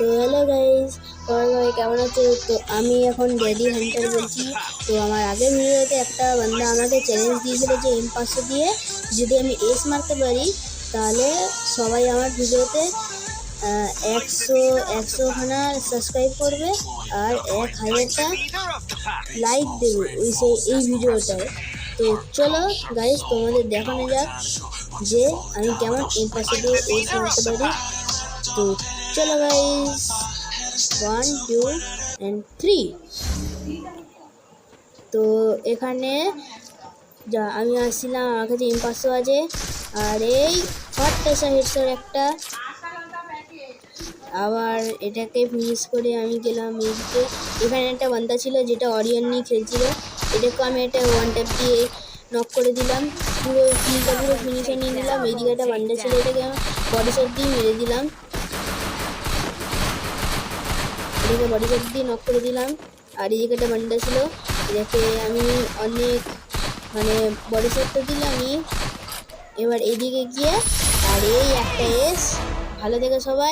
তো hello guys, সবাই কেমন আছো? তো আমি এখন ড্যাডি হান্টার বলছি। তো আমার আগের ভিডিওতে একটা বান্দা আমাকে চ্যালেঞ্জ দিয়েছিল যে M500 দিয়ে যদি আমি এস মারতে পারি তাহলে সবাই আমার ভিডিওতে 100খানা সাবস্ক্রাইব করবে আর 1000টা লাইক দেবে এই ভিডিওটায়। তো চলো গাইস, তোমাদের দেখানো যাক যে আমি কেমন M500 দিয়ে এস মারতে পারি। তো চলো গাইস, 1 2 and 3। তো এখানে যা আমি আসছিলাম, আমার কাছে M500 আছে আর এই হটটেসা হেডশট একটা। আবার এটাকে ফিনিশ করে আমি গেলাম এইদিকে। এখানে একটা বান্দা ছিল যেটা অরিয়ন নিয়ে খেলছিল, এটাকে আমি একটা ওয়ান ট্যাপ দিয়ে নক করে দিলাম, পুরো কিলটা পুরো ফিনিশে নিয়ে নিলাম। এইদিকে একটা বান্দা ছিল, এটাকে বডি শট দিয়ে মেরে দিলাম, এটাকে বডি শট দিয়ে নক করে দিলাম। আর এদিকে একটা বান্ডা ছিল, এটাকে আমি অনেক বডি শট তো দিলামই। এবার এদিকে গিয়ে আর এই একটা এস। ভালো থেকে সবাই।